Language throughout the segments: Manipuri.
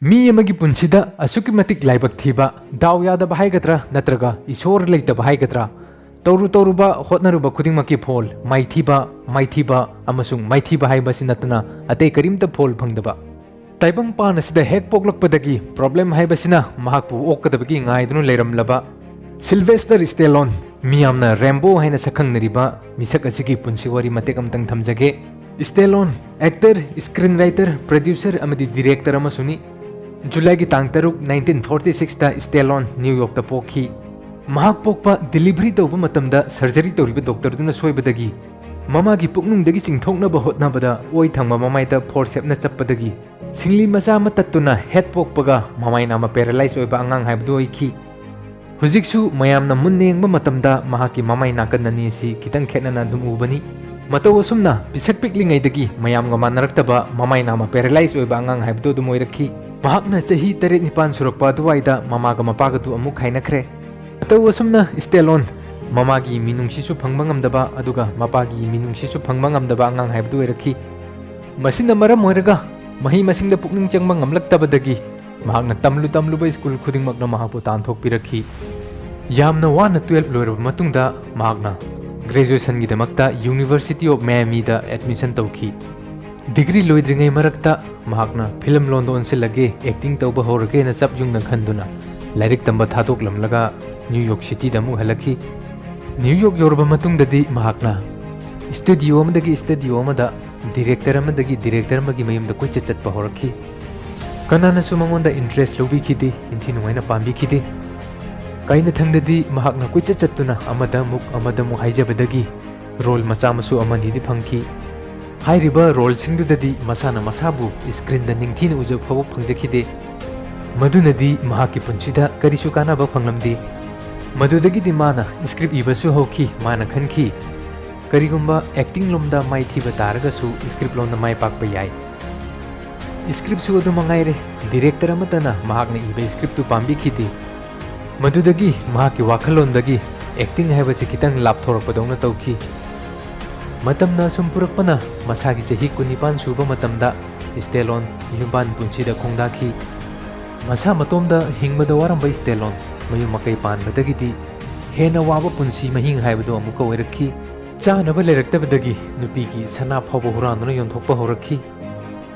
मी अमगी पुंसिदा असुकी मतिक लाइबक थीबा दाव यादब हाइगद्रा नत्रगा ईश्वर लेतब हाइगद्रा तौरु तौरुबा होटनरुबा खुदिंगमकी फोल माइथीबा अमसुंग माइथीबा हाइबसि नतना अतै करीमता फोल फंगदबा ताइबंग पान असिदा हेक पोकलकपदगी प्रॉब्लम हाइबसिना महाकपु ओकदबगी ngaidunu लेरमलबा सिल्वेस्टर स्टेलोन मियामना रैम्बो हाइना सखंगनरिबा मिसक असिगी पुंसि वरी मतेक अमतंग थमजगे Stallone actor screen writer producer अमदी डायरेक्टर अमसुनी जुलाई की तांग तरुक 1946 ता स्टेलोन न्यूयॉर्क ता पोखी महाक पोकपा डिलीवरी तौब मतमदा सर्जरी तौरिबा डॉक्टर दुना सोइबदगी ममागी पुकनुंगदगी चिंथोकनबा होतनाबदा ओइ थंगमा ममाइता फोरसेपना चप्पदगी सिंगली मचा मा तत्तुना हेड पोकपगा ममाइना मा पैरालाइज ओइबा अंगांग हाइबदो ओइखी हुजिकसु मयामना मुन्नेंगबा मतमदा महाकी ममाइ नाकननी सि खितंग खेनना दुम उबनी मतौ असुमना पिसक पिकलिंगैदगी मयामगा मानरक्तबा ममाइ नामा पैरालाइज ओइबा अंगांग हाइबदो दुम ओइरखी महाकना चही 7-9 सुरक्पा दुवाइदा ममागा मपागतु अमुक खाइनखरे मतौ असुमना Stallone ममागी मिनुंगसिसु फंगबा ngamdaba aduga mapagi minungsisu phangba ngamdaba angang haibdu oiraki masina maram oiraga mahi masingda pukning changba ngamlaktabadagi mahakna tamlu ba school khudingmakna mahakpu tanthokpirakhi yamna wana 12 loiraba matungda mahakna graduation gi damakta University of Miami da admission tawki degree loidringai marakta mahakna film londo onsilage acting tawba horage na chap yungna khanduna lairik tamba thatok lamlaga New York City da mu halaki New York yorba matungdadi mahakna studio amadagi studio amada director amadagi director amagi mayumda koi chatpa horakhi kanana su mangonda interest lobi khidi inthi nuaina pambi khidi kaina thangdadi mahakna koi chattuna amada mu haijabadagi role macha masu amani di phangki hairiba role singdudadi masana masabu screen da ningthina ujab phawok phangjakhide madunadi mahaki punsida karisu kana ba phanglamdi मधुदगी दिमाना स्क्रिप्ट इबसु होकी माना खनकी करिगुम्बा एक्टिंग लोमदा माइ थीबा तारगसु स्क्रिप्ट लोमदा माइ पाकबा याय स्क्रिप्ट सु अदु मंगाइरे डायरेक्टर अमतना महाकना इबे स्क्रिप्ट तु पाम्बी खिदि मधुदगी महाकी वाखलोंदगी एक्टिंग हाइबसे खितंग लापथोरपदौना तौखी मतमना सुमपुरपना मसागी चही 19 सुबा मतमदा स्टेलोन युबान पुंसीदा खोंदाखी मसा मतोमदा हिंगबदा वारंबा स्टेलोन मयु मकई पानबदगी हेना वाब पुंसी महिंग हाइबदो अमुक ओइरखी चानब लेरक्तबदगी नुपीगी सना फावब हुरानना योंथोकपा होरखी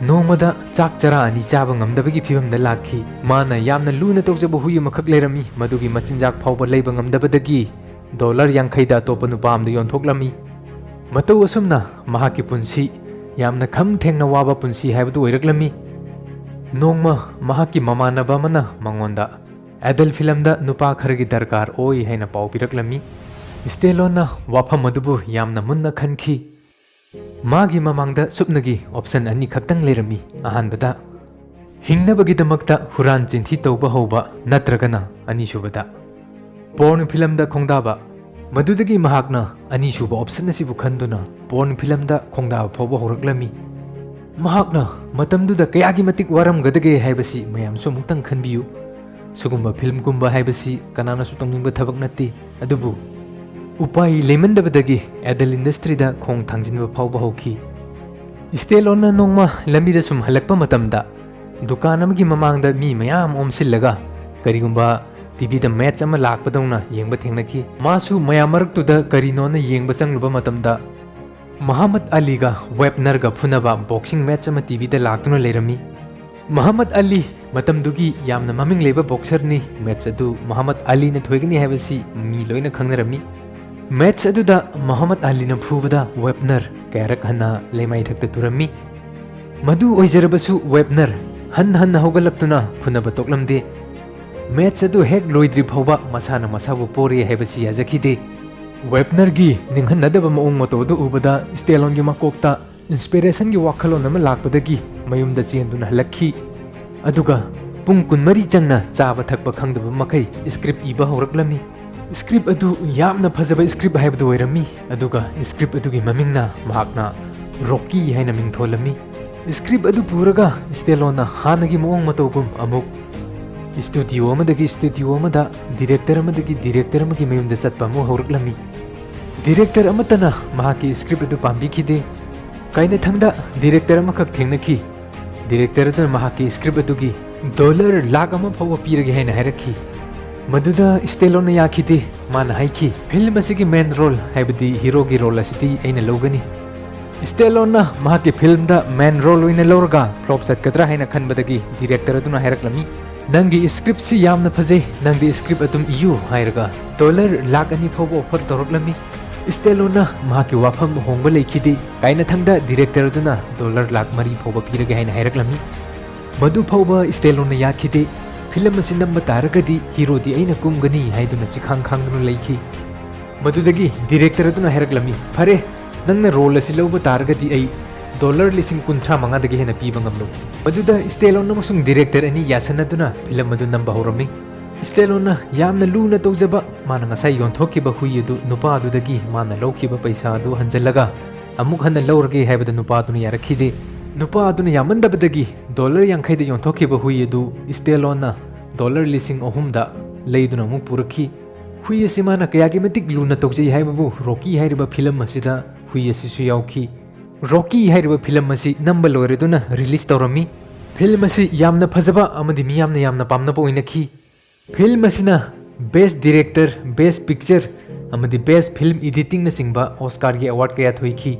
नोमदा चाक चरा अनि चाब ngamdabagi फिबमदा लाखी माना यामना लुना तोजब हुई मखक लेरमी मदुगी मचिनजाक फावब लेब ngamdabadagi $50 दा तोप नुपामदा योंथोकलमी मतौ असुमना महाकी पुंसी यामना खम थेंगना वाब पुंसी हाइबदो ओइरक्लमी नोंगमा महाकी ममानबा मना मंगोंदा एडल फिल्म दा नुपा खरगी दरकार ओई हैना पाउ पिरकलमी स्टेलोना वाफम मदुबु यामना मुन्ना खनखी मागी ममांगदा सुपनगी ऑप्शन अनि खक्तंग लेरमी अहानबदा हिंगनबगी दमक्ता हुरान चिंथी तौबा होबा नत्रगना अनि सुबदा पोर्न फिल्म दा खोंदाबा मदुदगी महाकना अनि सुबा ऑप्शन असिबु खंदुना पोर्न फिल्म दा खोंदाबा फौबा होरकलमी महाकना मतमदुदा कयागी मतिक वारम गदगे हाइबसी मयाम सु मुक्तंग खनबियु सुगुम्बा फिल्म गुम्बा हाइबसी कनाना सु तंगनिंबा थबक नत्ती अदुबु उपाय लेमंदबदगी एडल इंडस्ट्री दा खोंग थांजिनबा फावबा होखी स्टेलोना नोंगमा लंबिदा सुम हलकपा मतमदा दुकान अमगी ममांगदा मी मयाम ओमसिलगा करिगुम्बा टीवी दा मैच अमा लाकपदौना येंबा थेंगनखी मासु मयाम मरक्तुदा करिनोना येंबा चंगलुबा मतमदा मोहम्मद अली गा वेबनर गा फुनबा बॉक्सिंग मैच अमा टीवी दा लाक्तुना लेरमी मोहम्मद अली मतमदुगी यामना ममिंग लेबा बॉक्सर नि मैच अदु मोहम्मद अली ने थोइगनी हाइबसी मी लोइना खंगनरमी मैच अदुदा मोहम्मद अली ने फुबदा वेबनर कैरक हन्ना लेमाइ थक्ता तुरमी मदु ओइजरबसु वेबनर हन होगलक्तुना फुनबा तोकलमदे मैच अदु हेक लोइद्रि फौबा मसाना मसाबु पोरे हाइबसी याजखिदे वेबनर गी निंगहनदबा मओंग मतोदु उबदा स्टेलोन गी मकोकता इंस्पिरेशन गी वाखलोन अमा लाकपदगी मयुमदा चेंदुना हलखी अदुगा पुंग कुनमरी चंगना चाबा थकपा खंगदबा मखै स्क्रिप्ट इबा होरकलमी स्क्रिप्ट अदु यामना फजबा स्क्रिप्ट हाइबदु ओइरमी अदुगा स्क्रिप्ट अदुगी ममिंगना महाकना रॉकी हाइना मिंगथोलमी स्क्रिप्ट अदु पुरगा स्टेलोना हानगी मोंग मतोगुम अमुक स्टूडियो अमदा डायरेक्टर अमगी मयुमदा चटपा मु होरकलमी डायरेक्टर अमतना महाकी स्क्रिप्ट अदु पाम्बिखिदे काइना थंगदा डायरेक्टर अमखक थेंगनखी डायरेक्टर अदुना महाकी स्क्रिप्ट अदुगी dollar lakh ama phawa pirage haina hairaki maduda Stallone yakhide mana haiki film asigi main role haibadi hero gi role asidi aina logani Stallone mahaki film da main role oina lorga flop satkadra haina khanbadagi director aduna hairaklami nangi script si yamna phajai nangdi script atum iyu hairaga dollar lakh ani phawa offer toroklami Stallone mahaki wafam hongba lekhide kaina thangda director aduna dollar lakh mari phawa pirage haina hairaklami madu phawa Stallone yakhide film asi namba taragadi hero di aina kumgani haiduna chikhang khangnu leikhi madudagi director aduna hairaklami phare nangna role asi loba taragadi ai dollar lising kunthra manga dagi hena piba ngamlo maduda Stallone amasung director ani yasanaduna film adu namba horami Stallone yamna luna tawjaba mana ngasai yonthokiba hui adu nupa adudagi mana lawkiba paisa adu hanjalaga amuk hana lawrage haibada nupa aduna yarakhide nupa aduna yamandabadagi dollar yankhai da yonthokiba hui adu Stallone dollar lising ohumda leiduna amuk purakhi hui asi mana kayagi matik luna tawjai haibabu Rocky hairiba film asida hui asi su yauki Rocky hairiba film asi namba loireduna release tawrami film asi yamna phajaba amadi miyamna yamna pamnaba oinakhi film asina best director best picture amadi best film editing na singba Oscar gi award kaya thoiki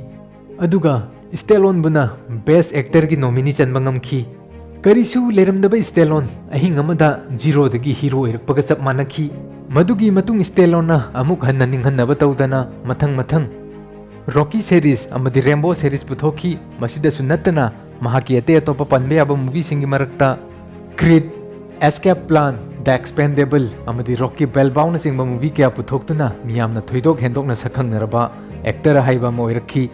aduga Stallone buna best actor gi nominee chanba ngamki karisu leramdaba Stallone ahing amada zero dagi hero erakpaga chap manakhi madugi matung Stallone amuk hanna ninghanna batawdana mathang Rocky series amadi Rambo series puthoki masida sunatana mahaki ate atopa panbe aba movie singi marakta Creed Escape Plan The Expendable amadi Rocky Balboa na singba movie kya puthoktuna miyamna thoidok hendokna sakhangneraba actor haiba moirakhi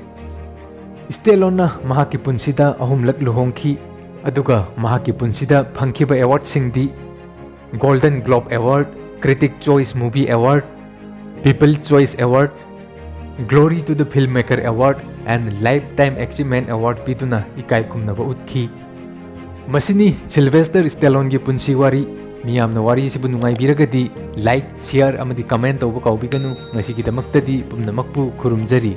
Stallone mahaki punsida ahumlak luhongki aduga mahaki punsida phangkhiba award singdi Golden Globe Award Critic Choice Movie Award People Choice Award Glory to the Filmmaker Award and Lifetime Achievement Award pituna ikai kumnaba utkhi masini Sylvester Stallone gi punsi wari miyamna wari sibu nungai biragadi like share amadi comment tawba kaubiganu ngasi gi damaktadi pumnamakpu khurumjari